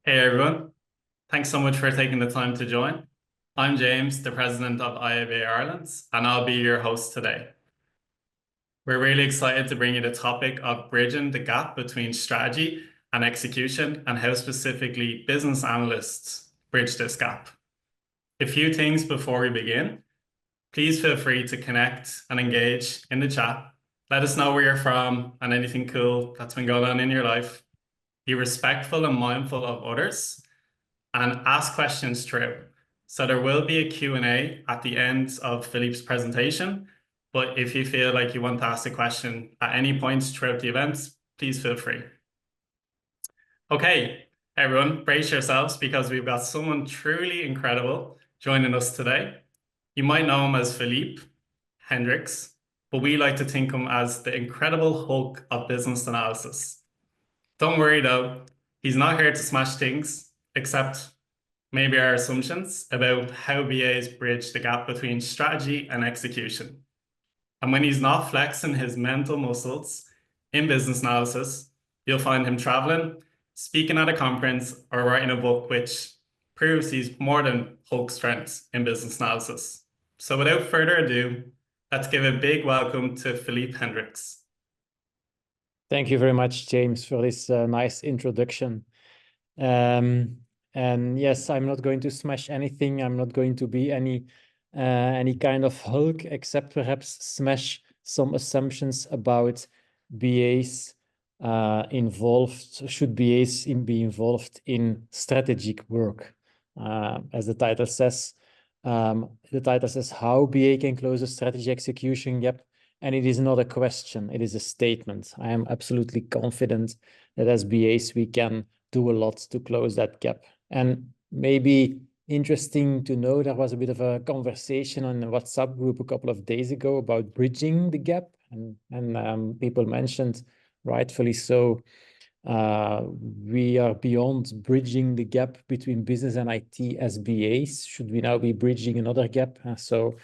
Hey everyone, thanks so much for taking the time to join. I'm James, the president of IAB Ireland, and I'll be your host today. We're really excited to bring you the topic of bridging the gap between strategy and execution and how specifically business analysts bridge this gap. A few things before we begin. Please feel free to connect and engage in the chat. Let us know where you're from and anything cool that's been going on in your life. Be respectful and mindful of others and ask questions through. So there will be a Q&A at the end of Philippe's presentation, but if you feel like you want to ask a question at any point throughout the event, please feel free. Okay, everyone, brace yourselves because we've got someone truly incredible joining us today. You might know him as Philippe Hendricks, but we like to think of him as the incredible Hulk of business analysis. Don't worry though, he's not here to smash things, except maybe our assumptions about how BAs bridge the gap between strategy and execution. And when he's not flexing his mental muscles in business analysis, you'll find him traveling, speaking at a conference, or writing a book which proves he's more than Hulk strengths in business analysis. So without further ado, let's give a big welcome to Philippe Hendricks. Thank you very much, James, for this nice introduction. And yes, I'm not going to smash anything. I'm not going to be any kind of Hulk, except perhaps smash some assumptions about BAs involved. Should BAs be involved in strategic work? As the title says, how BA can close a strategy execution gap. And it is not a question, it is a statement. I am absolutely confident that as BAs, we can do a lot to close that gap. And maybe interesting to know, there was a bit of a conversation on the WhatsApp group a couple of days ago about bridging the gap. And people mentioned, rightfully so, we are beyond bridging the gap between business and IT as BAs. Should we now be bridging another gap? So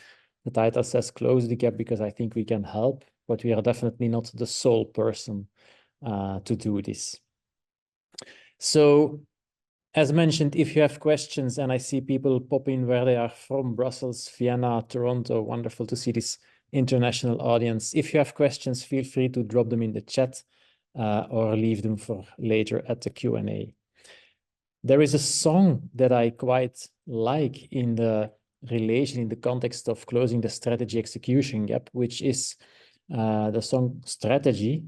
the title says close the gap because I think we can help, but we are definitely not the sole person to do this. So as mentioned, if you have questions, and I see people pop in where they are from, Brussels, Vienna, Toronto, wonderful to see this international audience. If you have questions, feel free to drop them in the chat or leave them for later at the Q&A. There is a song that I quite like in the relation, in the context of closing the strategy execution gap, which is the song Strategy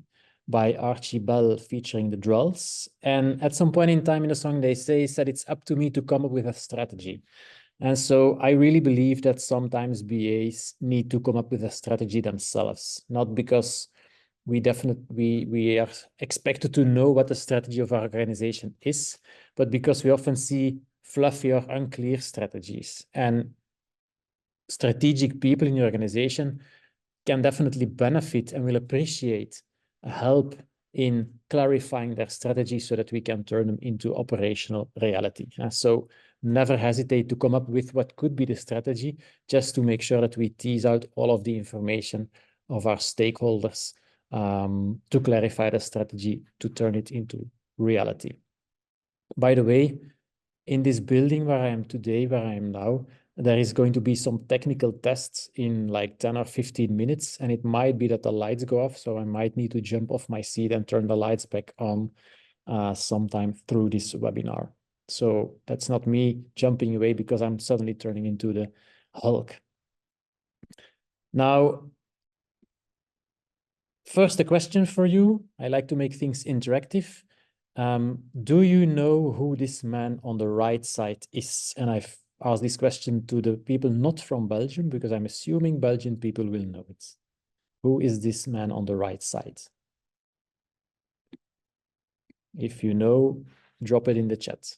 by Archie Bell featuring the Drulls. And at some point in time in the song, they say that it's up to me to come up with a strategy. And so I really believe that sometimes BAs need to come up with a strategy themselves, not because we are expected to know what the strategy of our organization is, but because we often see fluffy or unclear strategies. And strategic people in your organization can definitely benefit and will appreciate help in clarifying their strategy so that we can turn them into operational reality. So never hesitate to come up with what could be the strategy, just to make sure that we tease out all of the information of our stakeholders to clarify the strategy, to turn it into reality. By the way, in this building where I am today, where I am now, there is going to be some technical tests in like 10 or 15 minutes, and it might be that the lights go off, so I might need to jump off my seat and turn the lights back on sometime through this webinar. So that's not me jumping away because I'm suddenly turning into the Hulk. Now, first, a question for you. I like to make things interactive. Do you know who this man on the right side is? And I've asked this question to the people not from Belgium, because I'm assuming Belgian people will know it. Who is this man on the right side? If you know, drop it in the chat.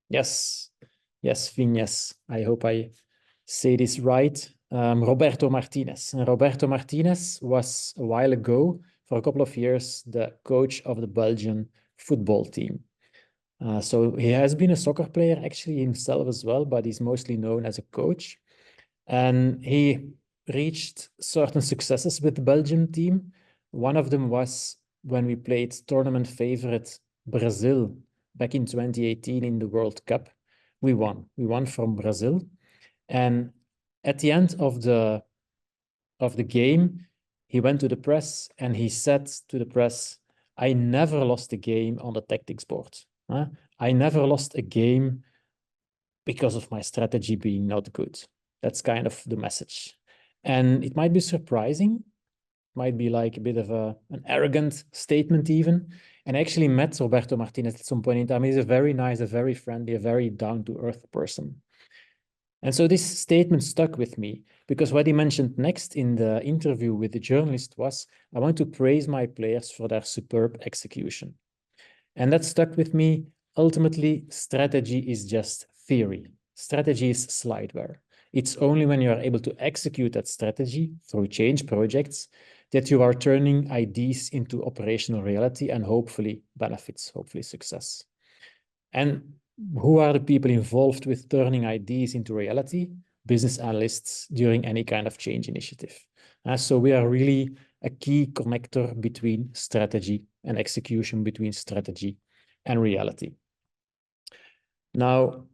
Yes, Vignes. I hope I say this right. Roberto Martinez. And Roberto Martinez was a while ago, for a couple of years, the coach of the Belgian football team. So he has been a soccer player actually himself as well, but he's mostly known as a coach. And he reached certain successes with the Belgian team. One of them was when we played tournament favorite Brazil back in 2018 in the World Cup. We won. We won from Brazil. And at the end of the game, he went to the press and he said to the press, I never lost a game on the tactics board. I never lost a game because of my strategy being not good. That's kind of the message. And it might be surprising, might be like a bit of an arrogant statement even. And I actually met Roberto Martinez at some point in time. He's a very nice, a very friendly, a very down-to-earth person. And so this statement stuck with me because what he mentioned next in the interview with the journalist was, I want to praise my players for their superb execution. And that stuck with me. Ultimately, strategy is just theory. Strategy is slideware. It's only when you are able to execute that strategy through change projects that you are turning ideas into operational reality and hopefully benefits, hopefully success. And who are the people involved with turning ideas into reality? Business analysts during any kind of change initiative. So we are really a key connector between strategy and execution, between strategy and reality. Now,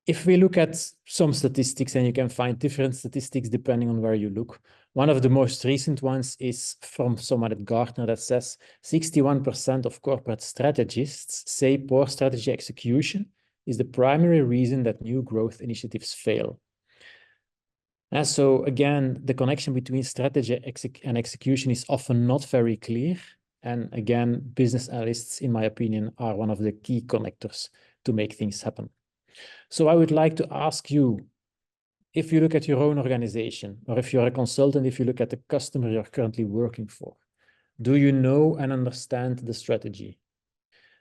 if we look at some statistics, and you can find different statistics depending on where you look, one of the most recent ones is from someone at Gartner that says 61% of corporate strategists say poor strategy execution is the primary reason that new growth initiatives fail. And so again, the connection between strategy and execution is often not very clear. And again, business analysts, in my opinion, are one of the key connectors to make things happen. So I would like to ask you, if you look at your own organization, or if you're a consultant, if you look at the customer you're currently working for, do you know and understand the strategy?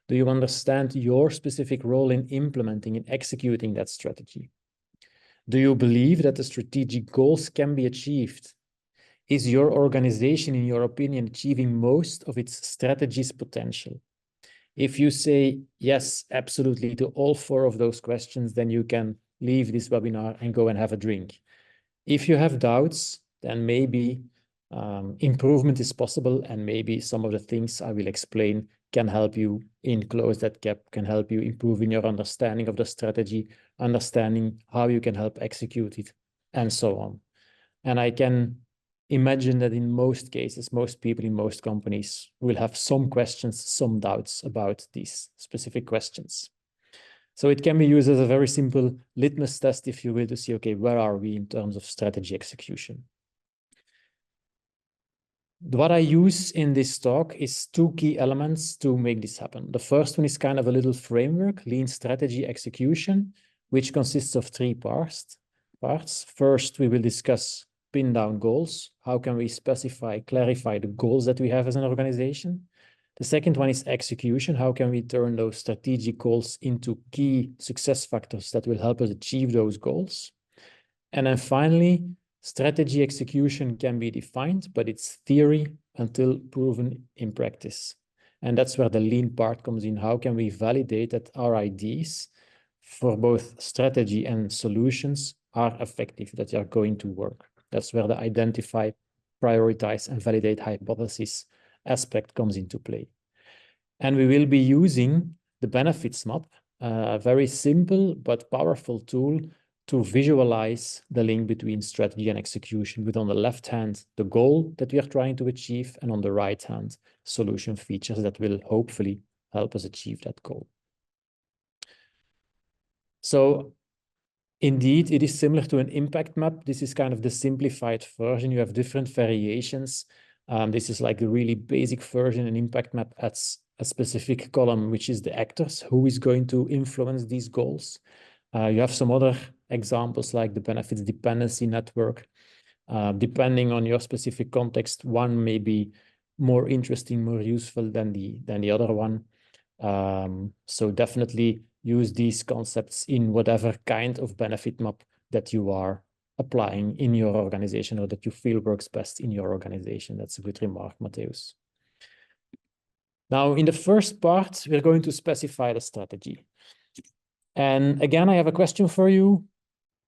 Do you understand your specific role in implementing and executing that strategy? Do you believe that the strategic goals can be achieved? Is your organization, in your opinion, achieving most of its strategy's potential? If you say yes, absolutely, to all 4 of those questions, then you can leave this webinar and go and have a drink. If you have doubts, then maybe improvement is possible, and maybe some of the things I will explain can help you in close that gap, can help you improve in your understanding of the strategy, understanding how you can help execute it, and so on. And I can imagine that in most cases, most people in most companies will have some questions, some doubts about these specific questions. So it can be used as a very simple litmus test, if you will, to see, okay, where are we in terms of strategy execution? What I use in this talk is 2 key elements to make this happen. The first one is kind of a little framework, lean strategy execution, which consists of 3 parts. First, we will discuss pin down goals. How can we specify, clarify the goals that we have as an organization? The second one is execution. How can we turn those strategic goals into key success factors that will help us achieve those goals? And then finally, strategy execution can be defined, but it's theory until proven in practice. And that's where the lean part comes in. How can we validate that our ideas for both strategy and solutions are effective, that they are going to work? That's where the identify, prioritize, and validate hypothesis aspect comes into play. And we will be using the benefits map, a very simple but powerful tool to visualize the link between strategy and execution, with on the left hand, the goal that we are trying to achieve, and on the right hand, solution features that will hopefully help us achieve that goal. So indeed, it is similar to an impact map. This is kind of the simplified version. You have different variations. This is like the really basic version. An impact map adds a specific column, which is the actors, who is going to influence these goals. You have some other examples like the benefits dependency network. Depending on your specific context, one may be more interesting, more useful than the other one. So definitely use these concepts in whatever kind of benefit map that you are applying in your organization, or that you feel works best in your organization. That's a good remark, Matthäus. Now, in the first part, we're going to specify the strategy. And again, I have a question for you.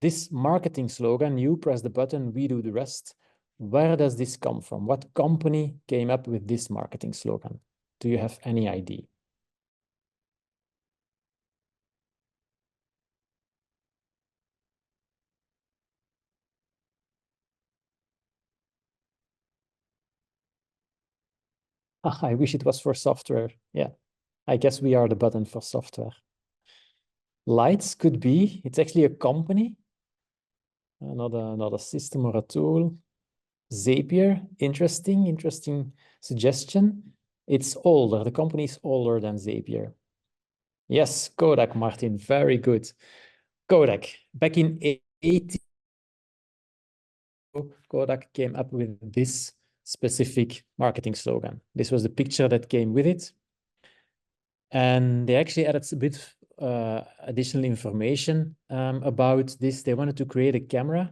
This marketing slogan, you press the button, we do the rest. Where does this come from? What company came up with this marketing slogan? Do you have any idea? I wish it was for software. Yeah, I guess we are the button for software. Lights could be, it's actually a company, not a system or a tool. Zapier, interesting suggestion. It's older, the company is older than Zapier. Yes, Kodak, Martin, very good. Kodak, back in 80, Kodak came up with this specific marketing slogan. This was the picture that came with it. And they actually added a bit additional information about this. They wanted to create a camera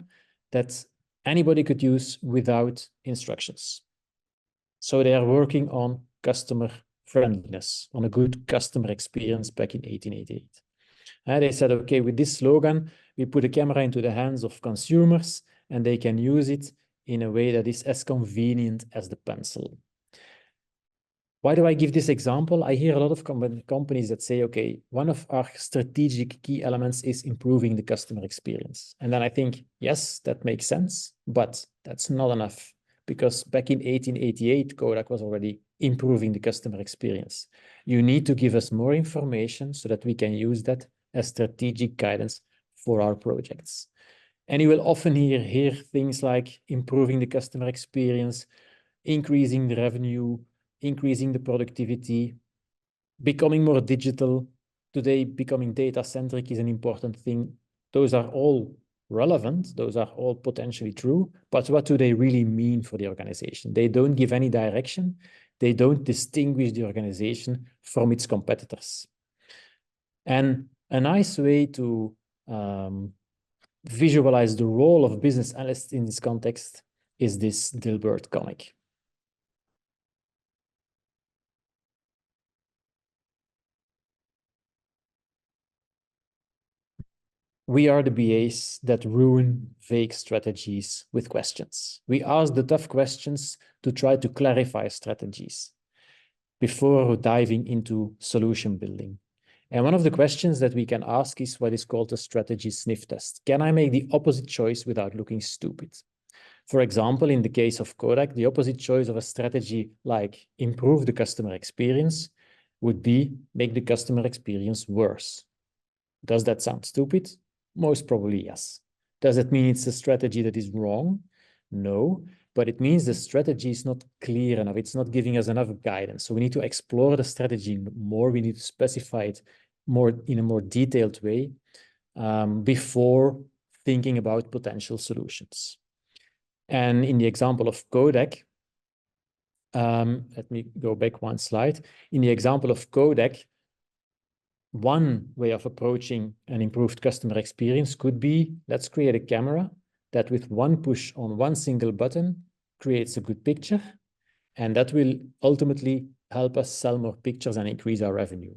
that anybody could use without instructions. So they are working on customer friendliness, on a good customer experience back in 1888. And they said, okay, with this slogan, we put a camera into the hands of consumers and they can use it in a way that is as convenient as the pencil. Why do I give this example? I hear a lot of companies that say, okay, one of our strategic key elements is improving the customer experience. And then I think, yes, that makes sense, but that's not enough because back in 1888, Kodak was already improving the customer experience. You need to give us more information so that we can use that as strategic guidance for our projects. And you will often hear things like improving the customer experience, increasing the revenue, increasing the productivity, becoming more digital. Today, becoming data-centric is an important thing. Those are all relevant. Those are all potentially true. But what do they really mean for the organization? They don't give any direction. They don't distinguish the organization from its competitors. And a nice way to visualize the role of business analysts in this context is this Dilbert comic. We are the BAs that ruin vague strategies with questions. We ask the tough questions to try to clarify strategies before diving into solution building. And one of the questions that we can ask is what is called a strategy sniff test. Can I make the opposite choice without looking stupid? For example, in the case of Kodak, the opposite choice of a strategy like improve the customer experience would be make the customer experience worse. Does that sound stupid? Most probably, yes. Does it mean it's a strategy that is wrong? No, but it means the strategy is not clear enough. It's not giving us enough guidance. So we need to explore the strategy more. We need to specify it more in a more detailed way before thinking about potential solutions. And in the example of Kodak, let me go back one slide. In the example of Kodak, one way of approaching an improved customer experience could be, let's create a camera that with one push on one single button creates a good picture, and that will ultimately help us sell more pictures and increase our revenue.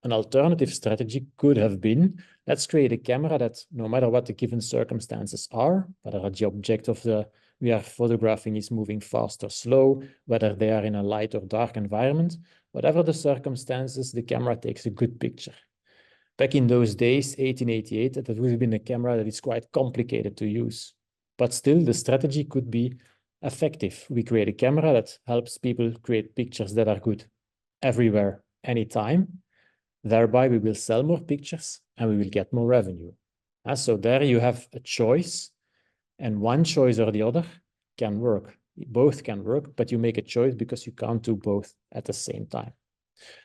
An alternative strategy could have been, let's create a camera that no matter what the given circumstances are, whether the object of we are photographing is moving fast or slow, whether they are in a light or dark environment, whatever the circumstances, the camera takes a good picture. Back in those days, 1888, that would have been a camera that is quite complicated to use. But still, the strategy could be effective. We create a camera that helps people create pictures that are good everywhere, anytime. Thereby, we will sell more pictures and we will get more revenue. So there you have a choice, and one choice or the other can work. Both can work, but you make a choice because you can't do both at the same time.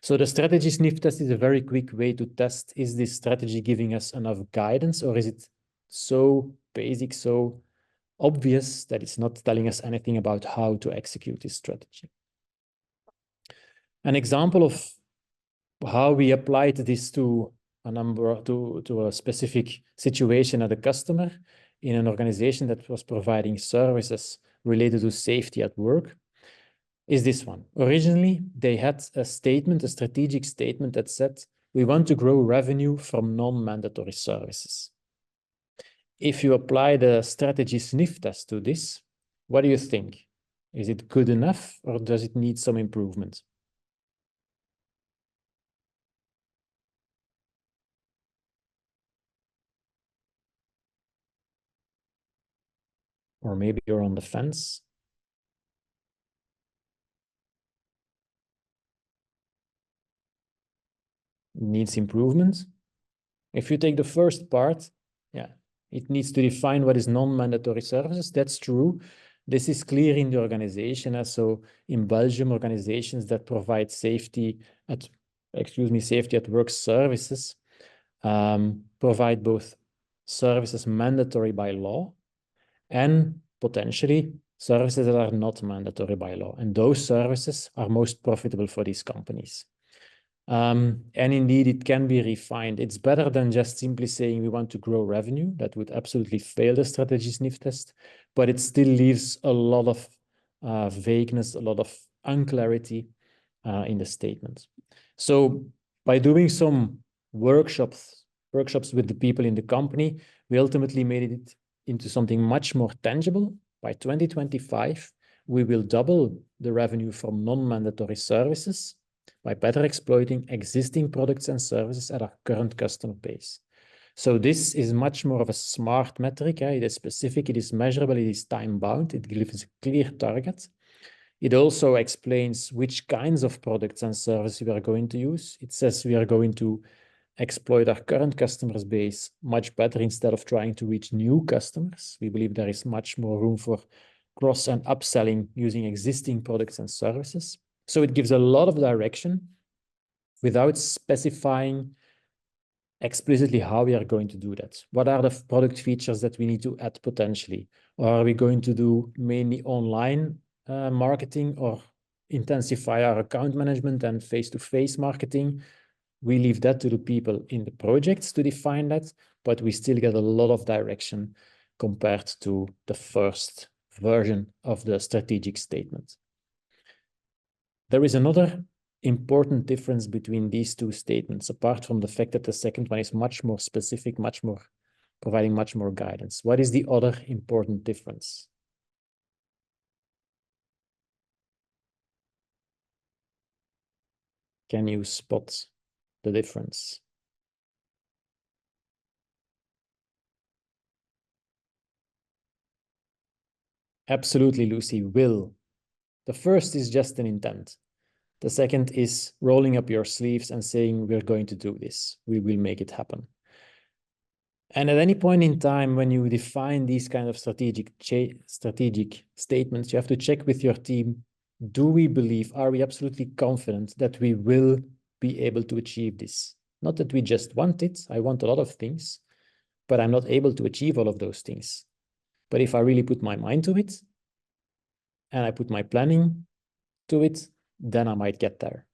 So the strategy sniff test is a very quick way to test, is this strategy giving us enough guidance, or is it so basic, so obvious that it's not telling us anything about how to execute this strategy? An example of how we applied this to a specific situation at a customer in an organization that was providing services related to safety at work is this one. Originally, they had a statement, a strategic statement that said, we want to grow revenue from non-mandatory services. If you apply the strategy sniff test to this, what do you think? Is it good enough or does it need some improvement? Or maybe you're on the fence. needs improvement. If you take the first part, yeah, it needs to define what is non-mandatory services. That's true. This is clear in the organization. So in Belgium, organizations that provide safety at work services provide both services mandatory by law and potentially services that are not mandatory by law. And those services are most profitable for these companies. And indeed, it can be refined. It's better than just simply saying we want to grow revenue. That would absolutely fail the strategy sniff test, but it still leaves a lot of vagueness, a lot of unclarity in the statement. So by doing some workshops with the people in the company, we ultimately made it into something much more tangible. By 2025, we will double the revenue from non-mandatory services by better exploiting existing products and services at our current customer base. So this is much more of a smart metric. It is specific, it is measurable, it is time-bound, it gives a clear target. It also explains which kinds of products and services we are going to use. It says we are going to exploit our current customers base much better instead of trying to reach new customers. We believe there is much more room for cross and upselling using existing products and services. So it gives a lot of direction without specifying explicitly how we are going to do that. What are the product features that we need to add potentially? Or are we going to do mainly online marketing or intensify our account management and face-to-face marketing? We leave that to the people in the projects to define that, but we still get a lot of direction compared to the first version of the strategic statement. There is another important difference between these two statements, apart from the fact that the second one is much more specific, providing much more guidance. What is the other important difference? Can you spot the difference? Absolutely, Lucy, will. The first is just an intent. The second is rolling up your sleeves and saying, we're going to do this. We will make it happen. And at any point in time, when you define these kind of strategic statements, you have to check with your team, are we absolutely confident that we will be able to achieve this? Not that we just want it. I want a lot of things, but I'm not able to achieve all of those things. But if I really put my mind to it, and I put my planning to it, then I might get there.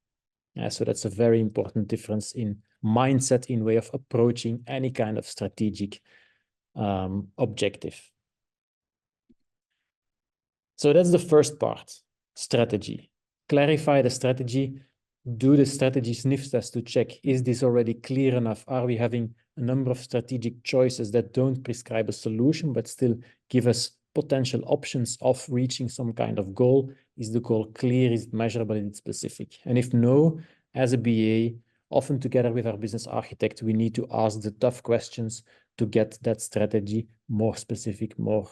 So that's a very important difference in mindset, in way of approaching any kind of strategic objective. So that's the first part, strategy. Clarify the strategy, do the strategy sniff test to check, is this already clear enough? Are we having a number of strategic choices that don't prescribe a solution, but still give us potential options of reaching some kind of goal? Is the goal clear? Is it measurable? Is it specific? And if no, as a BA, often together with our business architect, we need to ask the tough questions to get that strategy more specific, more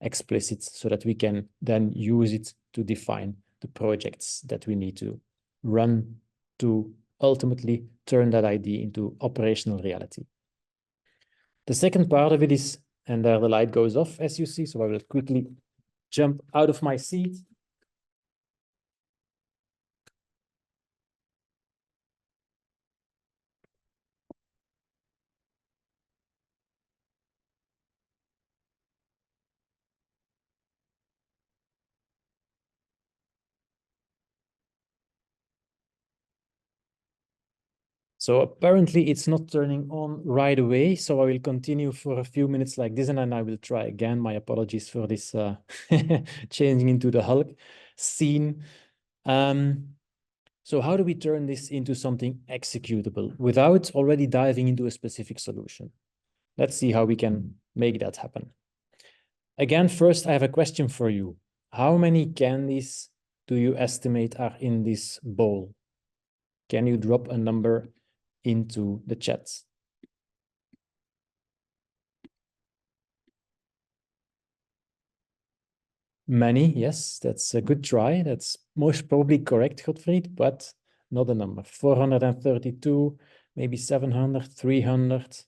explicit, so that we can then use it to define the projects that we need to run to ultimately turn that idea into operational reality. The second part of it is, and there the light goes off, as you see, so I will quickly jump out of my seat. So apparently it's not turning on right away. So I will continue for a few minutes like this, and then I will try again. My apologies for this changing into the Hulk scene. So how do we turn this into something executable without already diving into a specific solution? Let's see how we can make that happen. Again, first, I have a question for you. How many candies do you estimate are in this bowl? Can you drop a number into the chat? Many, yes, that's a good try. That's most probably correct, Gottfried, but not a number. 432, maybe 700, 300,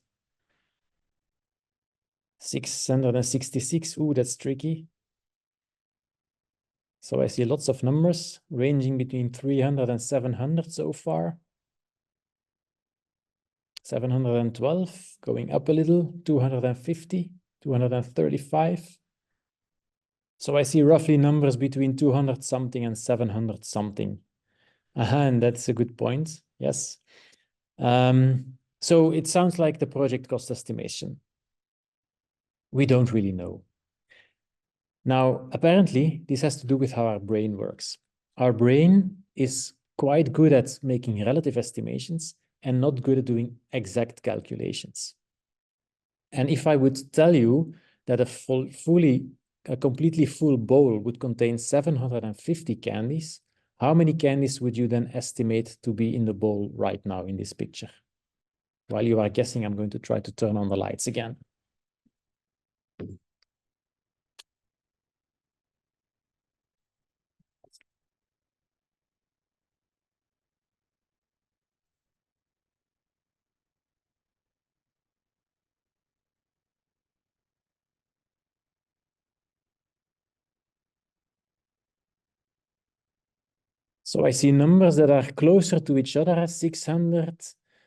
666. Ooh, that's tricky. So I see lots of numbers ranging between 300 and 700 so far. 712, going up a little, 250, 235. So I see roughly numbers between 200 something and 700 something. And that's a good point, yes. So it sounds like the project cost estimation. We don't really know. Now, apparently, this has to do with how our brain works. Our brain is quite good at making relative estimations and not good at doing exact calculations. And if I would tell you that a completely full bowl would contain 750 candies, how many candies would you then estimate to be in the bowl right now in this picture? While you are guessing, I'm going to try to turn on the lights again. So I see numbers that are closer to each other, 600,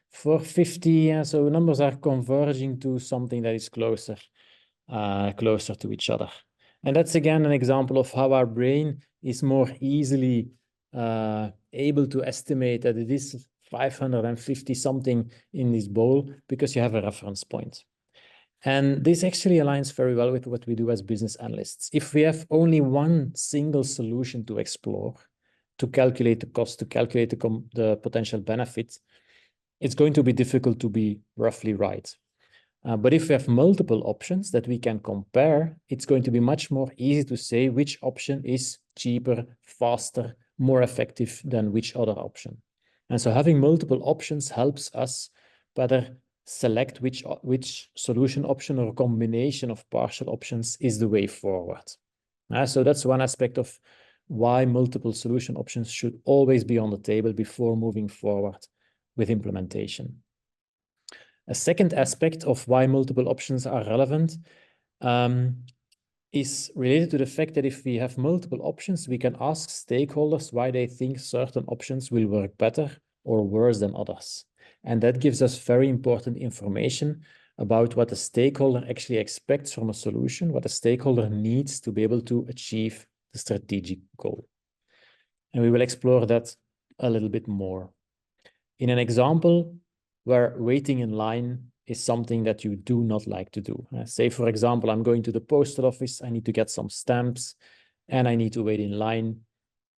450. So numbers are converging to something that is closer to each other. And that's again an example of how our brain is more easily able to estimate that it is 550 something in this bowl because you have a reference point. And this actually aligns very well with what we do as business analysts. If we have only one single solution to explore, to calculate the cost, to calculate the potential benefits, it's going to be difficult to be roughly right. But if we have multiple options that we can compare, it's going to be much more easy to say which option is cheaper, faster, more effective than which other option. And so having multiple options helps us better select which solution option or combination of partial options is the way forward. So that's one aspect of why multiple solution options should always be on the table before moving forward with implementation. A second aspect of why multiple options are relevant is related to the fact that if we have multiple options, we can ask stakeholders why they think certain options will work better or worse than others. And that gives us very important information about what the stakeholder actually expects from a solution, what the stakeholder needs to be able to achieve the strategic goal. And we will explore that a little bit more. In an example where waiting in line is something that you do not like to do. Say, for example, I'm going to the postal office, I need to get some stamps, and I need to wait in line,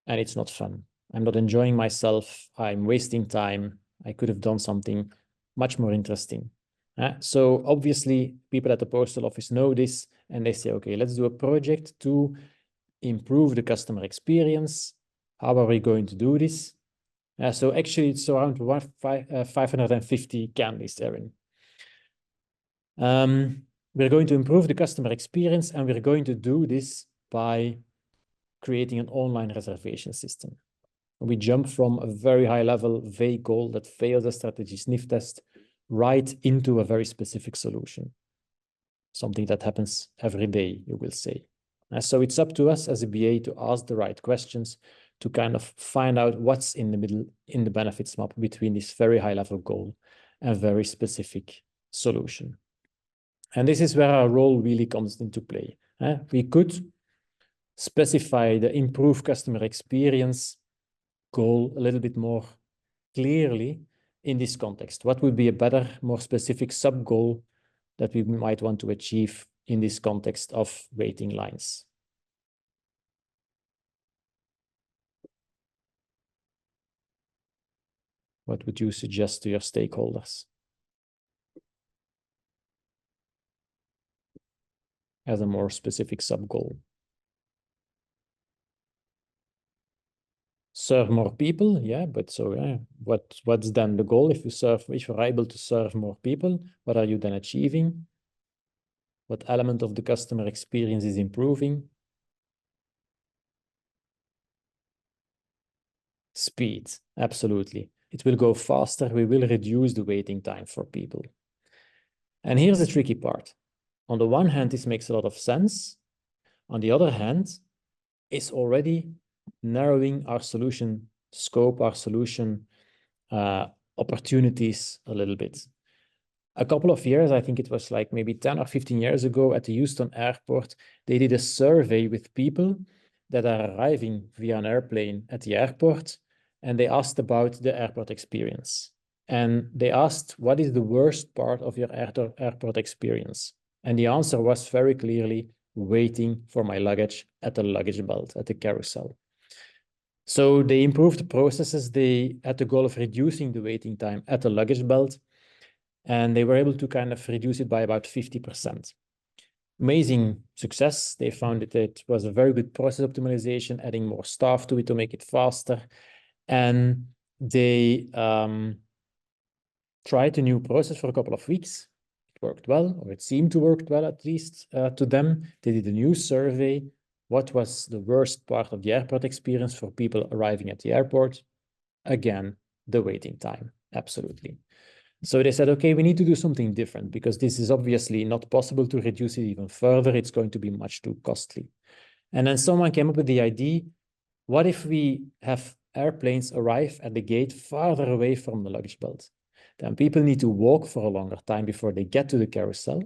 and it's not fun. I'm not enjoying myself, I'm wasting time, I could have done something much more interesting. So obviously, people at the postal office know this, and they say, okay, let's do a project to improve the customer experience. How are we going to do this? So actually, it's around 550 candies, Erin. We're going to improve the customer experience, and we're going to do this by creating an online reservation system. We jump from a very high-level vague goal that fails a strategy sniff test right into a very specific solution. Something that happens every day, you will say. So it's up to us as a BA to ask the right questions to kind of find out what's in the middle in the benefits map between this very high-level goal and very specific solution. And this is where our role really comes into play. We could specify the improved customer experience goal a little bit more clearly in this context. What would be a better, more specific sub-goal that we might want to achieve in this context of waiting lines? What would you suggest to your stakeholders as a more specific sub-goal? Serve more people, yeah, but so what's then the goal? If you're able to serve more people, what are you then achieving? What element of the customer experience is improving? Speed, absolutely. it will go faster, we will reduce the waiting time for people. And here's the tricky part. On the one hand, this makes a lot of sense. On the other hand, it's already narrowing our solution scope, our solution opportunities a little bit. A couple of years, I think it was like maybe 10 or 15 years ago at the Houston airport, they did a survey with people that are arriving via an airplane at the airport, and they asked about the airport experience. And they asked, what is the worst part of your airport experience? And the answer was very clearly waiting for my luggage at the luggage belt, at the carousel. So they improved the processes. They had the goal of reducing the waiting time at the luggage belt, and they were able to kind of reduce it by about 50%. Amazing success. They found that it was a very good process optimization, adding more staff to it to make it faster. And they tried a new process for a couple of weeks. It worked well, or it seemed to work well, at least to them. They did a new survey. What was the worst part of the airport experience for people arriving at the airport? Again, the waiting time, absolutely. So they said, okay, we need to do something different because this is obviously not possible to reduce it even further. It's going to be much too costly. And then someone came up with the idea, what if we have airplanes arrive at the gate farther away from the luggage belt? Then people need to walk for a longer time before they get to the carousel.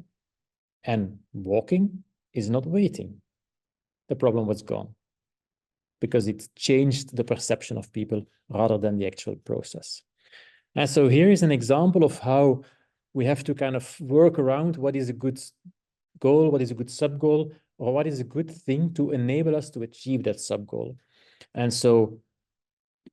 And walking is not waiting. The problem was gone because it changed the perception of people rather than the actual process. And so here is an example of how we have to kind of work around what is a good goal, what is a good sub-goal, or what is a good thing to enable us to achieve that sub-goal. And so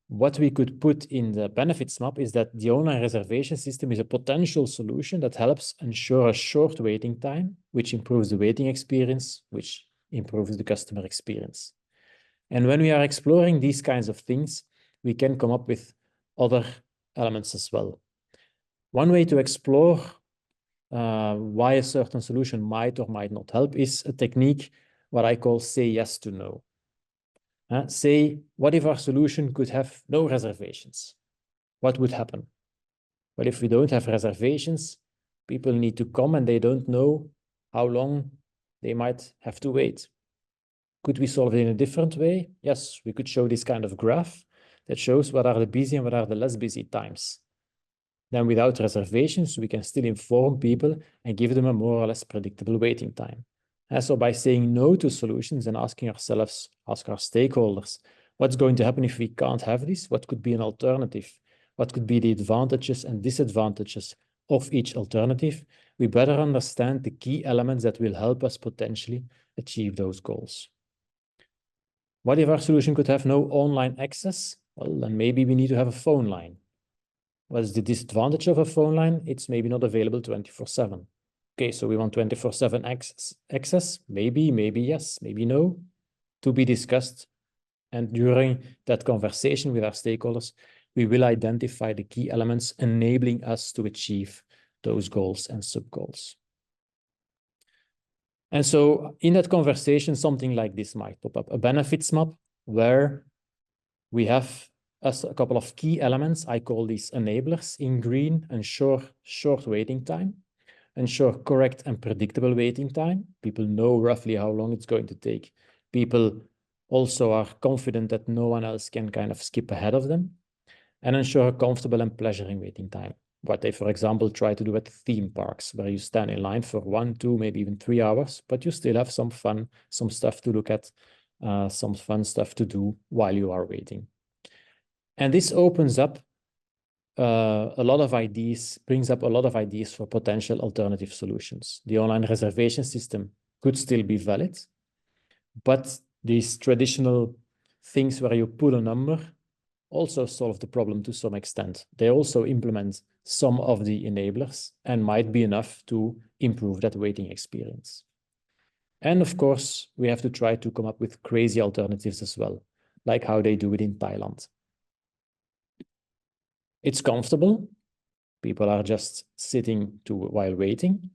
what we could put in the benefits map is that the online reservation system is a potential solution that helps ensure a short waiting time, which improves the waiting experience, which improves the customer experience. And when we are exploring these kinds of things, we can come up with other elements as well. One way to explore why a certain solution might or might not help is a technique, what I call say yes to no. Say, what if our solution could have no reservations? What would happen? Well, if we don't have reservations, people need to come and they don't know how long they might have to wait. Could we solve it in a different way? Yes, we could show this kind of graph that shows what are the busy and what are the less busy times. Then without reservations, we can still inform people and give them a more or less predictable waiting time. And so by saying no to solutions and asking ourselves, ask our stakeholders, what's going to happen if we can't have this? What could be an alternative? What could be the advantages and disadvantages of each alternative? We better understand the key elements that will help us potentially achieve those goals. What if our solution could have no online access? Well, then maybe we need to have a phone line. What is the disadvantage of a phone line? It's maybe not available 24/7. Okay, so we want 24/7 access. Maybe yes, maybe no. To be discussed. And during that conversation with our stakeholders, we will identify the key elements enabling us to achieve those goals and sub-goals. And so in that conversation, something like this might pop up, a benefits map where we have a couple of key elements. I call these enablers in green: ensure short waiting time, ensure correct and predictable waiting time. People know roughly how long it's going to take. People also are confident that no one else can kind of skip ahead of them, and ensure a comfortable and pleasuring waiting time. What they, for example, try to do at theme parks, where you stand in line for 1, 2, maybe even 3 hours, but you still have some fun, some stuff to look at, some fun stuff to do while you are waiting. And this opens up a lot of ideas, brings up a lot of ideas for potential alternative solutions. The online reservation system could still be valid, but these traditional things where you put a number also solve the problem to some extent. They also implement some of the enablers and might be enough to improve that waiting experience. And of course, we have to try to come up with crazy alternatives as well, like how they do it in Thailand. It's comfortable. People are just sitting while waiting.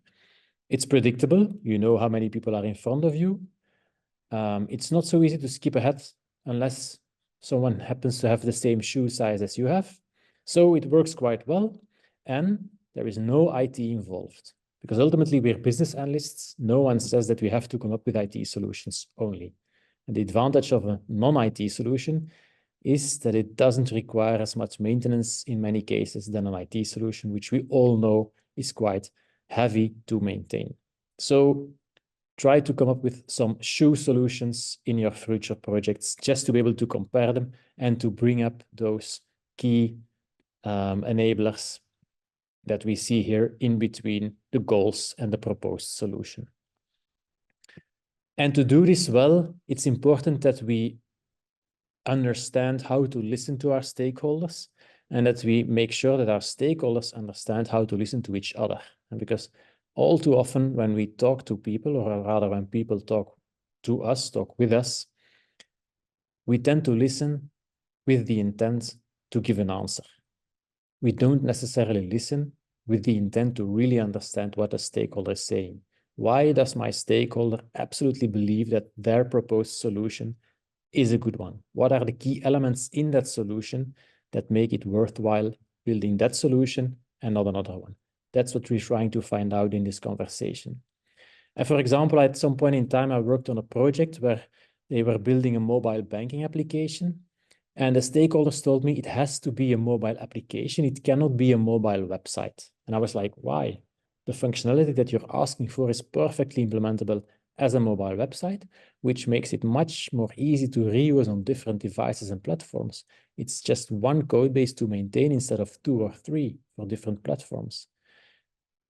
It's predictable. You know how many people are in front of you. It's not so easy to skip ahead unless someone happens to have the same shoe size as you have. So it works quite well, and there is no IT involved, because ultimately we're business analysts. No one says that we have to come up with IT solutions only. And the advantage of a non-IT solution is that it doesn't require as much maintenance in many cases than an IT solution, which we all know is quite heavy to maintain. So try to come up with some shoe solutions in your future projects just to be able to compare them and to bring up those key enablers that we see here in between the goals and the proposed solution. And to do this well, it's important that we understand how to listen to our stakeholders and that we make sure that our stakeholders understand how to listen to each other. And because all too often when we talk to people, or rather when people talk to us, talk with us, we tend to listen with the intent to give an answer. We don't necessarily listen with the intent to really understand what a stakeholder is saying. Why does my stakeholder absolutely believe that their proposed solution is a good one? What are the key elements in that solution that make it worthwhile building that solution and not another one? That's what we're trying to find out in this conversation. And for example, at some point in time, I worked on a project where they were building a mobile banking application. And the stakeholders told me it has to be a mobile application. It cannot be a mobile website. And I was like, why? The functionality that you're asking for is perfectly implementable as a mobile website, which makes it much more easy to reuse on different devices and platforms. It's just one code base to maintain instead of 2 or 3 for different platforms.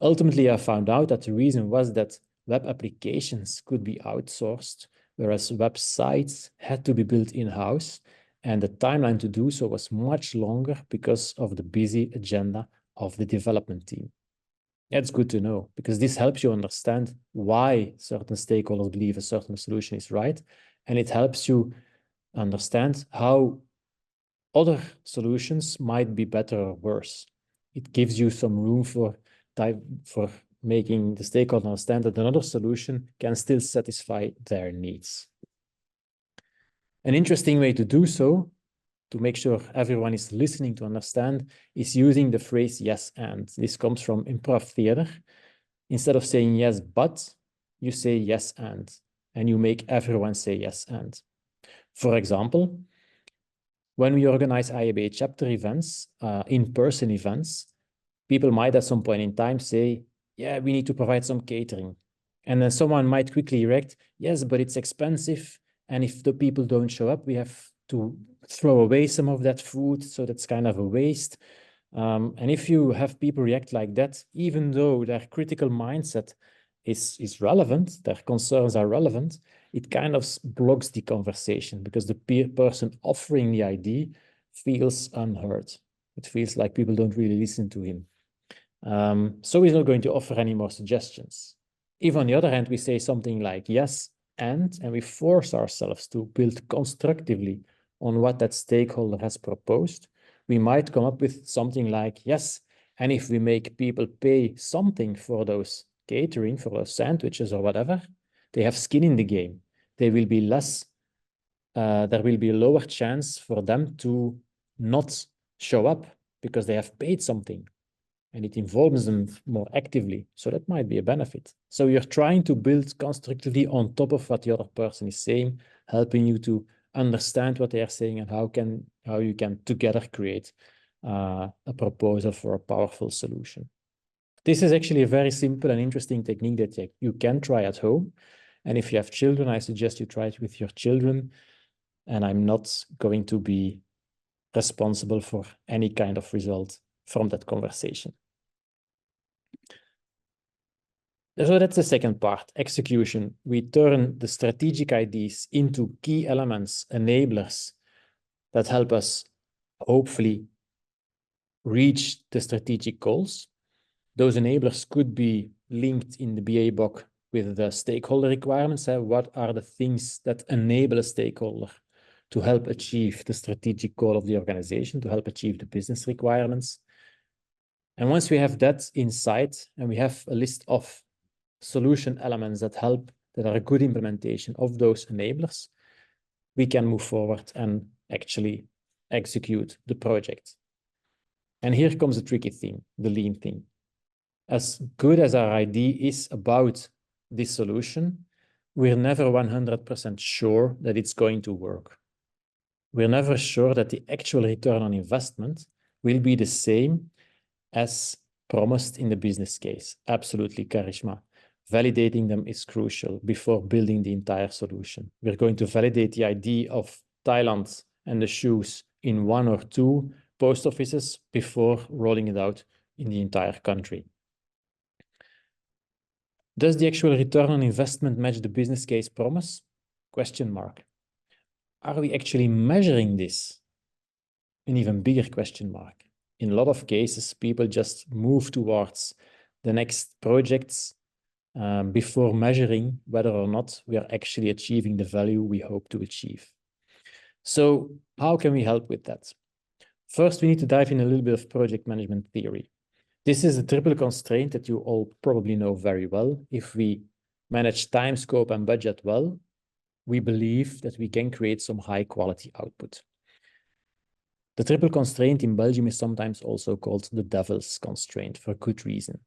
Ultimately, I found out that the reason was that web applications could be outsourced, whereas websites had to be built in-house, and the timeline to do so was much longer because of the busy agenda of the development team. That's good to know, because this helps you understand why certain stakeholders believe a certain solution is right, and it helps you understand how other solutions might be better or worse. It gives you some room for making the stakeholder understand that another solution can still satisfy their needs. An interesting way to do so, to make sure everyone is listening to understand, is using the phrase yes and. This comes from improv theater. Instead of saying yes but, you say yes and you make everyone say yes and. For example, when we organize IABA chapter events, in-person events, people might at some point in time say, yeah, we need to provide some catering. And then someone might quickly react, yes, but it's expensive. And if the people don't show up, we have to throw away some of that food. So that's kind of a waste. And if you have people react like that, even though their critical mindset is relevant, their concerns are relevant, it kind of blocks the conversation because the person offering the idea feels unheard. It feels like people don't really listen to him. So he's not going to offer any more suggestions. If on the other hand, we say something like yes, and we force ourselves to build constructively on what that stakeholder has proposed, we might come up with something like, yes, and if we make people pay something for those catering, for those sandwiches or whatever, they have skin in the game. They will be less, there will be a lower chance for them to not show up because they have paid something and it involves them more actively. So that might be a benefit. So you're trying to build constructively on top of what the other person is saying, helping you to understand what they are saying and how you can together create a proposal for a powerful solution. This is actually a very simple and interesting technique that you can try at home. And if you have children, I suggest you try it with your children. And I'm not going to be responsible for any kind of result from that conversation. So that's the second part, execution. We turn the strategic ideas into key elements, enablers that help us hopefully reach the strategic goals. Those enablers could be linked in the BA book with the stakeholder requirements. What are the things that enable a stakeholder to help achieve the strategic goal of the organization, to help achieve the business requirements? And once we have that in sight and we have a list of solution elements that are a good implementation of those enablers, we can move forward and actually execute the project. And here comes the tricky thing, the lean thing. As good as our idea is about this solution, we're never 100% sure that it's going to work. We're never sure that the actual return on investment will be the same as promised in the business case. Absolutely, Karishma. Validating them is crucial before building the entire solution. We're going to validate the idea of Thailand and the shoes in 1 or 2 post offices before rolling it out in the entire country. Does the actual return on investment match the business case promise? Question mark. Are we actually measuring this? An even bigger question mark. In a lot of cases, people just move towards the next projects before measuring whether or not we are actually achieving the value we hope to achieve. So how can we help with that? First, we need to dive in a little bit of project management theory. This is a triple constraint that you all probably know very well. If we manage time, scope, and budget well, we believe that we can create some high quality output. The triple constraint in Belgium is sometimes also called the devil's constraint for good reason.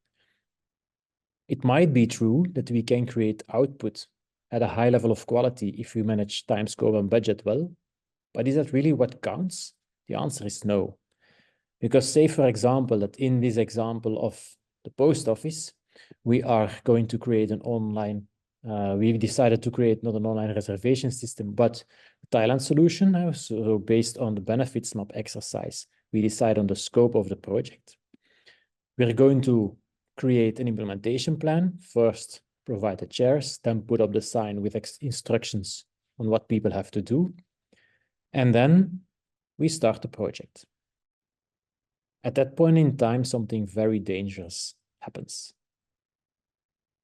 It might be true that we can create output at a high level of quality if we manage time, scope, and budget well, but is that really what counts? The answer is no. Because say, for example, that in this example of the post office, we are going to create an online, we've decided to create not an online reservation system, but a Thailand solution. So based on the benefits map exercise, we decide on the scope of the project. We're going to create an implementation plan. First, provide the chairs, then put up the sign with instructions on what people have to do. And then we start the project. At that point in time, something very dangerous happens.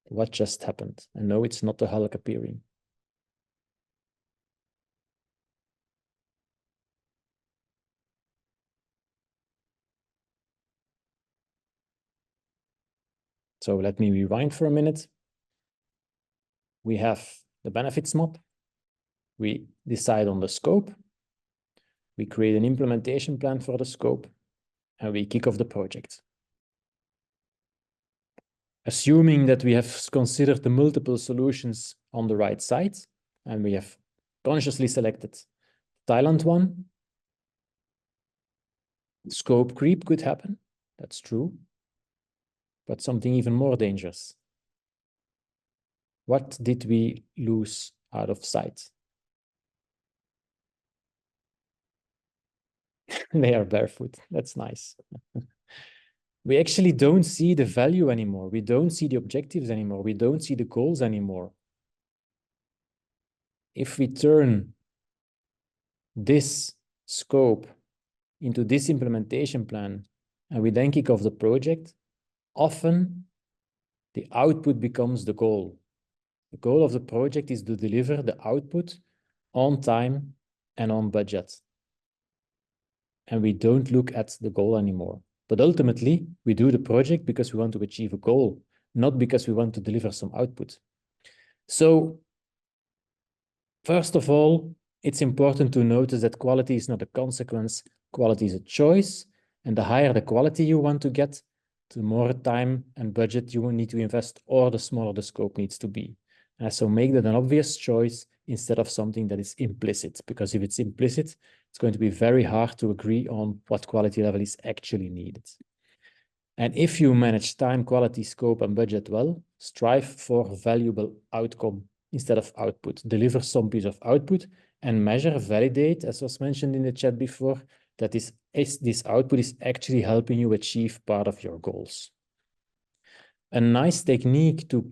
What just happened? And no, it's not the Hulk appearing. So let me rewind for a minute. We have the benefits map. We decide on the scope. We create an implementation plan for the scope, and we kick off the project. Assuming that we have considered the multiple solutions on the right side, and we have consciously selected the Thailand one, scope creep could happen. That's true. But something even more dangerous. What did we lose out of sight? They are barefoot. That's nice. We actually don't see the value anymore. We don't see the objectives anymore. We don't see the goals anymore. If we turn this scope into this implementation plan and we then kick off the project, often the output becomes the goal. The goal of the project is to deliver the output on time and on budget. And we don't look at the goal anymore. But ultimately, we do the project because we want to achieve a goal, not because we want to deliver some output. So, first of all, it's important to notice that quality is not a consequence, quality is a choice. And the higher the quality you want to get, the more time and budget you will need to invest, or the smaller the scope needs to be. So make that an obvious choice instead of something that is implicit, because if it's implicit, it's going to be very hard to agree on what quality level is actually needed. And if you manage time, quality, scope, and budget well, strive for valuable outcome instead of output. Deliver some piece of output and measure, validate, as was mentioned in the chat before, that this output is actually helping you achieve part of your goals. A nice technique to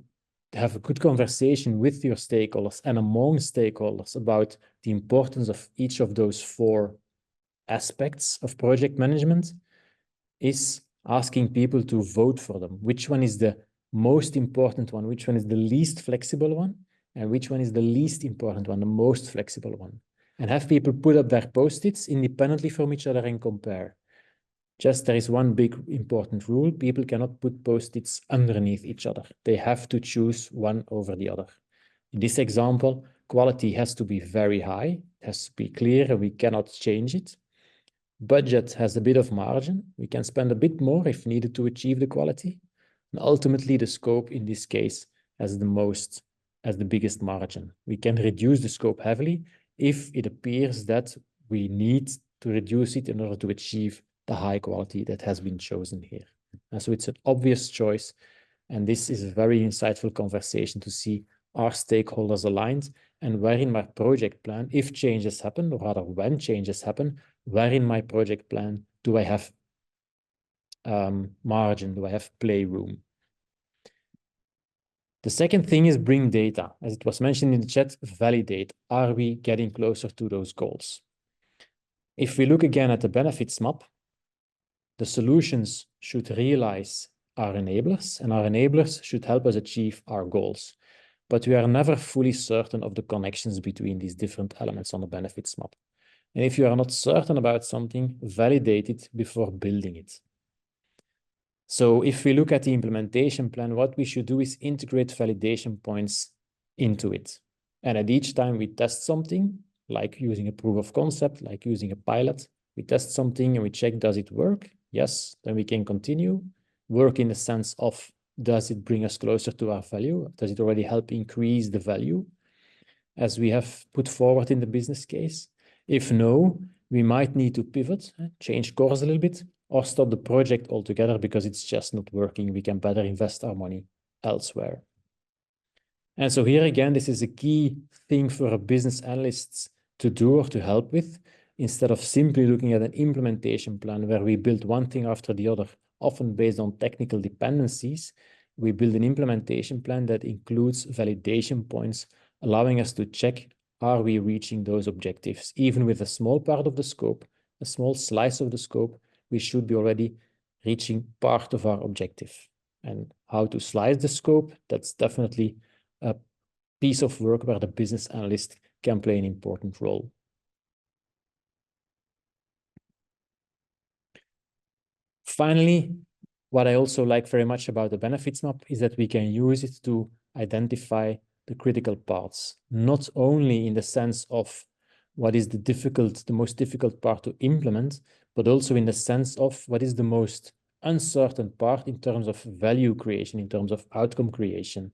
have a good conversation with your stakeholders and among stakeholders about the importance of each of those 4 aspects of project management is asking people to vote for them. Which one is the most important one? Which one is the least flexible one? And which one is the least important one, the most flexible one? And have people put up their post-its independently from each other and compare. Just there is one big important rule. People cannot put post-its underneath each other. They have to choose one over the other. In this example, quality has to be very high. It has to be clear and we cannot change it. Budget has a bit of margin. We can spend a bit more if needed to achieve the quality. And ultimately, the scope in this case has the biggest margin. We can reduce the scope heavily if it appears that we need to reduce it in order to achieve the high quality that has been chosen here. And so it's an obvious choice. And this is a very insightful conversation to see our stakeholders aligned and where in my project plan, if changes happen, or rather when changes happen, where in my project plan do I have margin, do I have playroom? The second thing is bring data. As it was mentioned in the chat, validate. Are we getting closer to those goals? If we look again at the benefits map, the solutions should realize our enablers, and our enablers should help us achieve our goals. But we are never fully certain of the connections between these different elements on the benefits map. And if you are not certain about something, validate it before building it. So if we look at the implementation plan, what we should do is integrate validation points into it. And at each time we test something, like using a proof of concept, like using a pilot, we test something and we check, does it work? Yes, then we can continue. Work in the sense of, does it bring us closer to our value? Does it already help increase the value as we have put forward in the business case? If no, we might need to pivot, change course a little bit, or stop the project altogether because it's just not working. We can better invest our money elsewhere. And so here again, this is a key thing for a business analyst to do or to help with, instead of simply looking at an implementation plan where we build one thing after the other, often based on technical dependencies. We build an implementation plan that includes validation points, allowing us to check, are we reaching those objectives? Even with a small part of the scope, a small slice of the scope, we should be already reaching part of our objective. And how to slice the scope, that's definitely a piece of work where the business analyst can play an important role. Finally, what I also like very much about the benefits map is that we can use it to identify the critical parts, not only in the sense of what is the most difficult part to implement, but also in the sense of what is the most uncertain part in terms of value creation, in terms of outcome creation.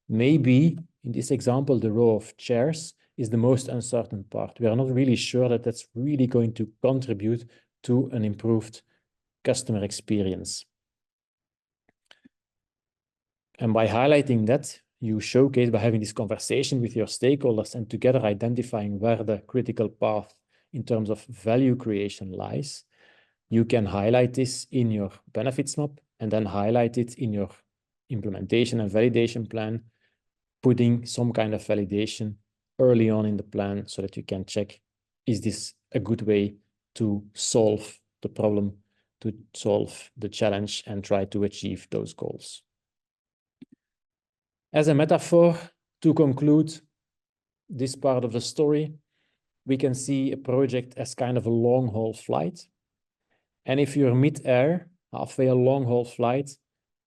Maybe in this example, the row of chairs is the most uncertain part. We are not really sure that that's really going to contribute to an improved customer experience. And by highlighting that, you showcase by having this conversation with your stakeholders and together identifying where the critical path in terms of value creation lies. You can highlight this in your benefits map and then highlight it in your implementation and validation plan, putting some kind of validation early on in the plan so that you can check, is this a good way to solve the problem, to solve the challenge and try to achieve those goals. As a metaphor, to conclude this part of the story, we can see a project as kind of a long-haul flight. And if you're mid-air, halfway a long-haul flight,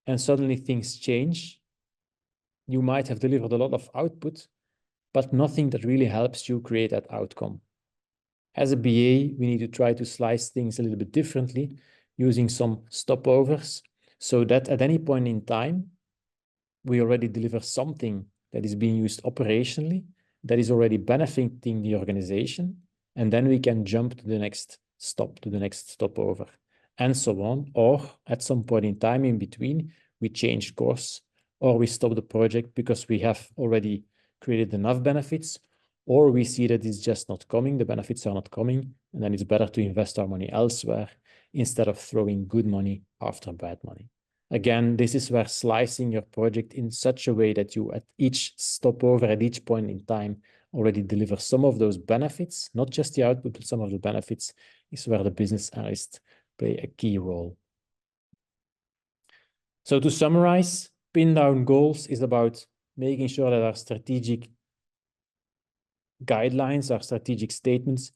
and suddenly things change, you might have delivered a lot of output, but nothing that really helps you create that outcome. As a BA, we need to try to slice things a little bit differently, using some stopovers, so that at any point in time, we already deliver something that is being used operationally, that is already benefiting the organization, and then we can jump to the next stop, to the next stopover, and so on. Or at some point in time in between, we change course, or we stop the project because we have already created enough benefits, or we see that it's just not coming, the benefits are not coming, and then it's better to invest our money elsewhere instead of throwing good money after bad money. Again, this is where slicing your project in such a way that you at each stopover, at each point in time, already deliver some of those benefits, not just the output, but some of the benefits, is where the business analysts play a key role. So to summarize, pin down goals is about making sure that our strategic guidelines, our strategic statements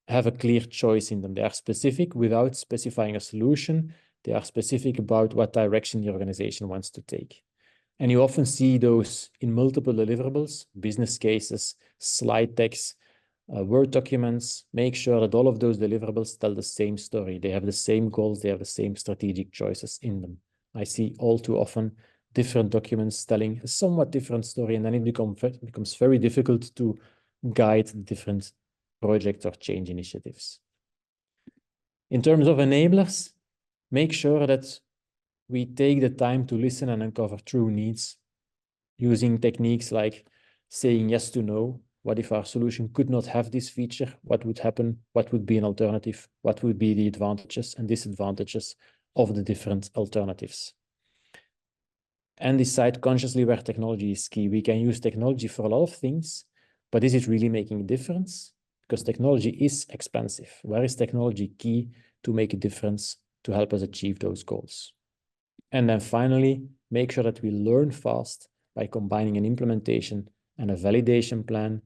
have a clear choice in them. They are specific without specifying a solution. They are specific about what direction the organization wants to take. And you often see those in multiple deliverables, business cases, slide decks, Word documents, make sure that all of those deliverables tell the same story. They have the same goals, they have the same strategic choices in them. I see all too often different documents telling a somewhat different story, and then it becomes very difficult to guide different projects or change initiatives. In terms of enablers, make sure that we take the time to listen and uncover true needs using techniques like saying yes to no. What if our solution could not have this feature? What would happen? What would be an alternative? What would be the advantages and disadvantages of the different alternatives? And decide consciously where technology is key. We can use technology for a lot of things, but is it really making a difference? Because technology is expensive. Where is technology key to make a difference to help us achieve those goals? And then finally, make sure that we learn fast by combining an implementation and a validation plan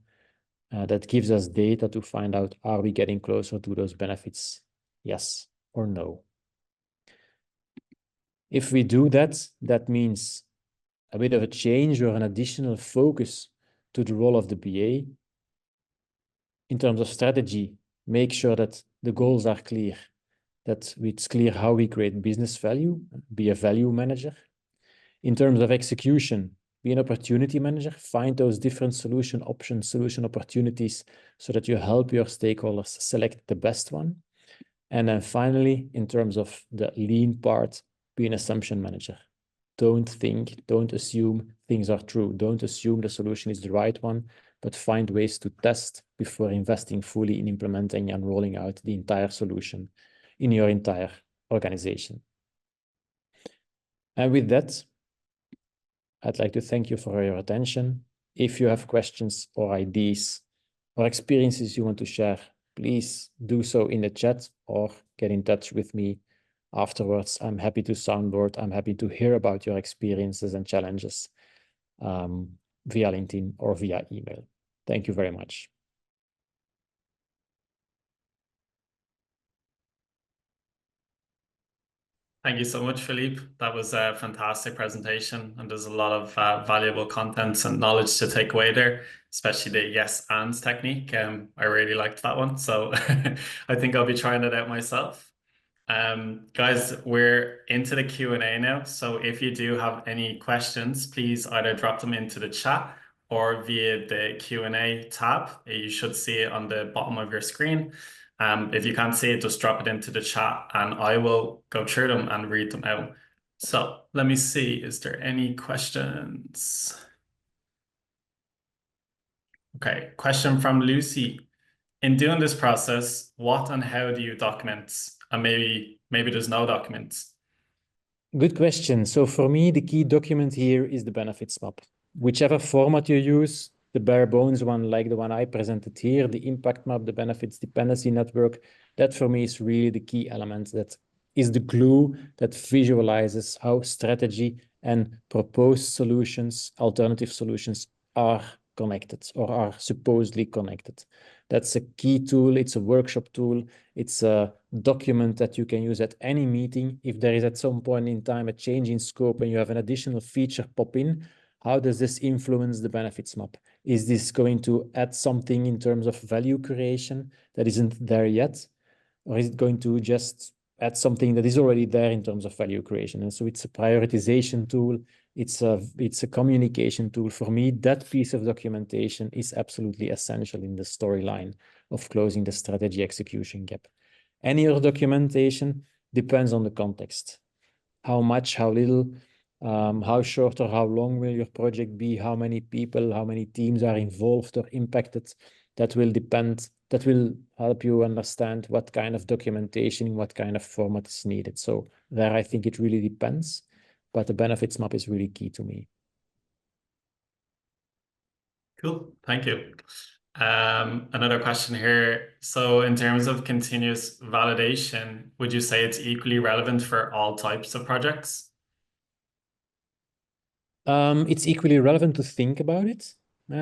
that gives us data to find out, are we getting closer to those benefits? Yes or no. If we do that, that means a bit of a change or an additional focus to the role of the BA. In terms of strategy, make sure that the goals are clear, that it's clear how we create business value, be a value manager. In terms of execution, be an opportunity manager, find those different solution options, solution opportunities, so that you help your stakeholders select the best one. And then finally, in terms of the lean part, be an assumption manager. Don't assume things are true. Don't assume the solution is the right one, but find ways to test before investing fully in implementing and rolling out the entire solution in your entire organization. And with that, I'd like to thank you for your attention. If you have questions or ideas or experiences you want to share, please do so in the chat or get in touch with me afterwards. I'm happy to soundboard. I'm happy to hear about your experiences and challenges via LinkedIn or via email. Thank you very much. Thank you so much, Philippe. That was a fantastic presentation, and there's a lot of valuable content and knowledge to take away there, especially the yes and technique. I really liked that one, so I think I'll be trying it out myself. Guys, we're into the Q&A now, so if you do have any questions, please either drop them into the chat or via the Q&A tab. You should see it on the bottom of your screen. If you can't see it, just drop it into the chat and I will go through them and read them out. So let me see, is there any questions? Okay, question from Lucy. In doing this process, what and how do you document? And maybe there's no documents. Good question. So for me, the key document here is the benefits map. Whichever format you use, the bare bones one, like the one I presented here, the impact map, the benefits dependency network, that for me is really the key element. That is the glue that visualizes how strategy and proposed solutions, alternative solutions are connected or are supposedly connected. That's a key tool. It's a workshop tool. It's a document that you can use at any meeting. If there is at some point in time a change in scope and you have an additional feature pop in, how does this influence the benefits map? Is this going to add something in terms of value creation that isn't there yet? Or is it going to just add something that is already there in terms of value creation? And so it's a prioritization tool. It's a communication tool. For me, that piece of documentation is absolutely essential in the storyline of closing the strategy execution gap. Any other documentation depends on the context. How much, how little, how short or how long will your project be? How many people, how many teams are involved or impacted? That will depend. That will help you understand what kind of documentation, in what kind of format is needed. So there, I think it really depends, but the benefits map is really key to me. Cool, thank you. Another question here. So in terms of continuous validation, would you say it's equally relevant for all types of projects? It's equally relevant to think about it.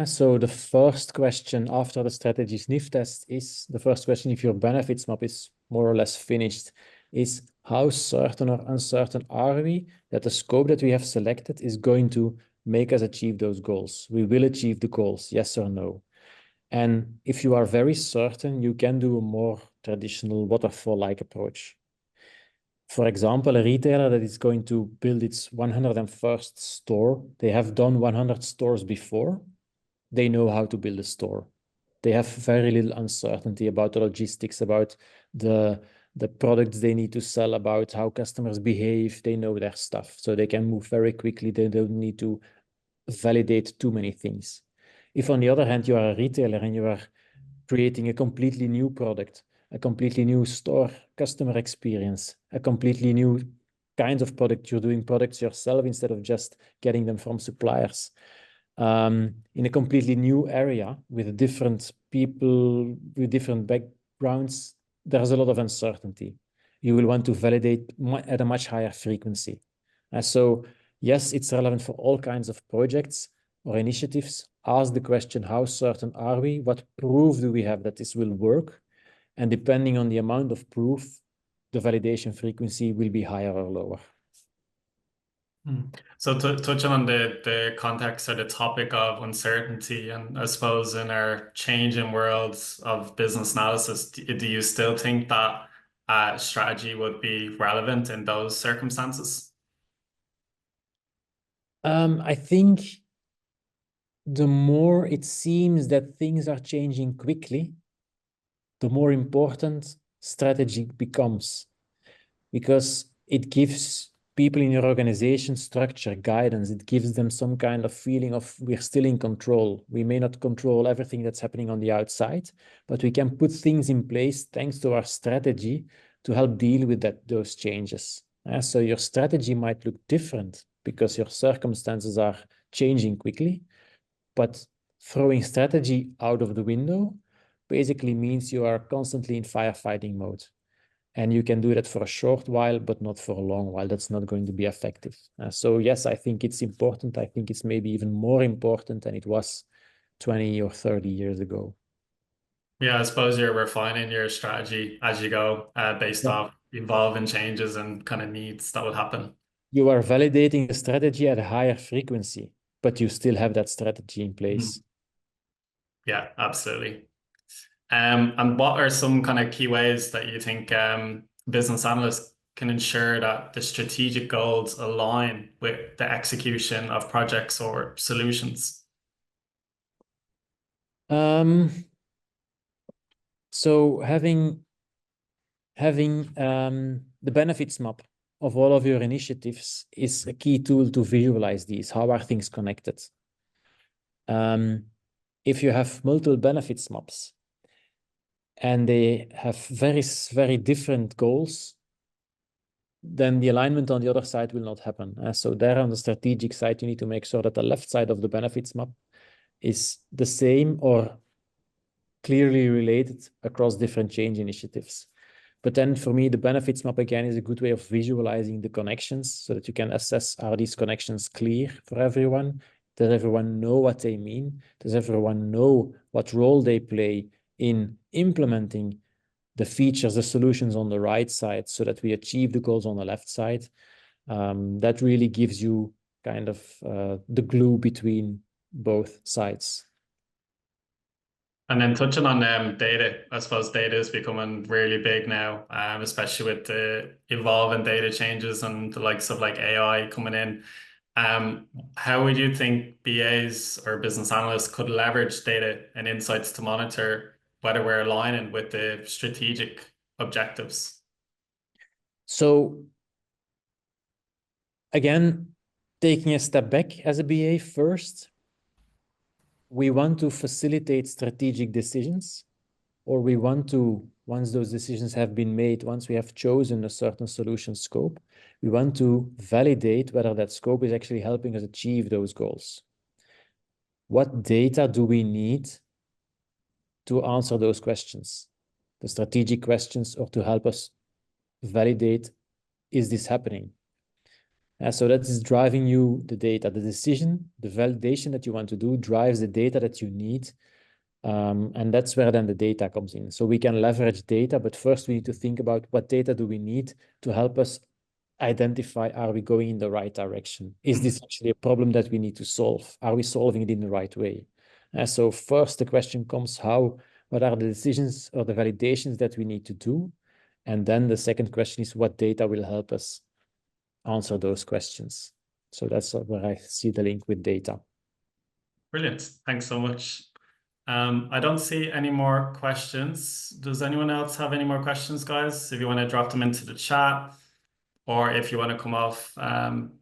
So the first question after the strategy sniff test is, the first question, if your benefits map is more or less finished, is how certain or uncertain are we that the scope that we have selected is going to make us achieve those goals? We will achieve the goals, yes or no? And if you are very certain, you can do a more traditional waterfall-like approach. For example, a retailer that is going to build its 101st store, they have done 100 stores before. They know how to build a store. They have very little uncertainty about the logistics, about the products they need to sell, about how customers behave. They know their stuff, so they can move very quickly. They don't need to validate too many things. If on the other hand, you are a retailer and you are creating a completely new product, a completely new store customer experience, a completely new kinds of product, you're doing products yourself instead of just getting them from suppliers, in a completely new area with different people, with different backgrounds, there's a lot of uncertainty. You will want to validate at a much higher frequency. So yes, it's relevant for all kinds of projects or initiatives. Ask the question, how certain are we? What proof do we have that this will work? And depending on the amount of proof, the validation frequency will be higher or lower. So touching on the context or the topic of uncertainty, and I suppose in our changing worlds of business analysis, do you still think that strategy would be relevant in those circumstances? I think the more it seems that things are changing quickly, the more important strategy becomes, because it gives people in your organization structure, guidance. It gives them some kind of feeling of we're still in control. We may not control everything that's happening on the outside, but we can put things in place thanks to our strategy to help deal with those changes. So your strategy might look different because your circumstances are changing quickly, but throwing strategy out of the window basically means you are constantly in firefighting mode. And you can do that for a short while, but not for a long while. That's not going to be effective. So yes, I think it's important. I think it's maybe even more important than it was 20 or 30 years ago. Yeah, I suppose you're refining your strategy as you go, based off evolving changes and kind of needs that would happen. You are validating the strategy at a higher frequency, but you still have that strategy in place. Yeah, absolutely. And what are some kind of key ways that you think business analysts can ensure that the strategic goals align with the execution of projects or solutions? So having the benefits map of all of your initiatives is a key tool to visualize these. How are things connected? If you have multiple benefits maps and they have very different goals, then the alignment on the other side will not happen. So there on the strategic side, you need to make sure that the left side of the benefits map is the same or clearly related across different change initiatives. But then for me, the benefits map again is a good way of visualizing the connections so that you can assess, are these connections clear for everyone? Does everyone know what they mean? Does everyone know what role they play in implementing the features, the solutions on the right side so that we achieve the goals on the left side? That really gives you kind of the glue between both sides. And then touching on data, I suppose data is becoming really big now, especially with the evolving data changes and the likes of like AI coming in. How would you think BAs or business analysts could leverage data and insights to monitor whether we're aligning with the strategic objectives? So again, taking a step back as a BA first, we want to facilitate strategic decisions, or we want to, once those decisions have been made, once we have chosen a certain solution scope, we want to validate whether that scope is actually helping us achieve those goals. What data do we need to answer those questions, the strategic questions, or to help us validate, is this happening? So that is driving you the data, the decision, the validation that you want to do drives the data that you need. And that's where then the data comes in. So we can leverage data, but first we need to think about what data do we need to help us identify, are we going in the right direction? Is this actually a problem that we need to solve? Are we solving it in the right way? So first the question comes, what are the decisions or the validations that we need to do? And then the second question is, what data will help us answer those questions? So that's where I see the link with data. Brilliant. Thanks so much. I don't see any more questions. Does anyone else have any more questions, guys? If you want to drop them into the chat, or if you want to come off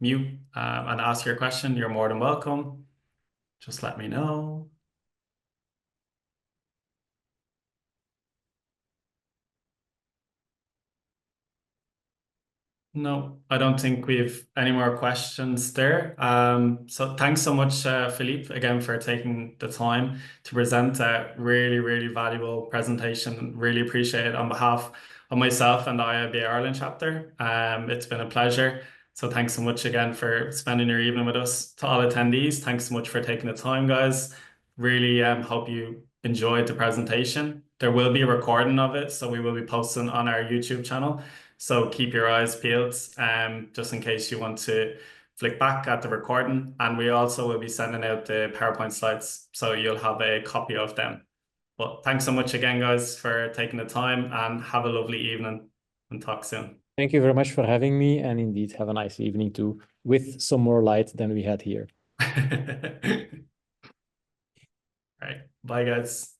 mute and ask your question, you're more than welcome. Just let me know. No, I don't think we've any more questions there. So thanks so much, Philippe, again, for taking the time to present a really, really valuable presentation. Really appreciate it on behalf of myself and the IABA Ireland chapter. It's been a pleasure. So thanks so much again for spending your evening with us. To all attendees, thanks so much for taking the time, guys. Really hope you enjoyed the presentation. There will be a recording of it, so we will be posting on our YouTube channel. So keep your eyes peeled, just in case you want to flick back at the recording. And we also will be sending out the PowerPoint slides, so you'll have a copy of them. But thanks so much again, guys, for taking the time, and have a lovely evening, and talk soon. Thank you very much for having me, and indeed have a nice evening too, with some more light than we had here. Right. Bye, guys.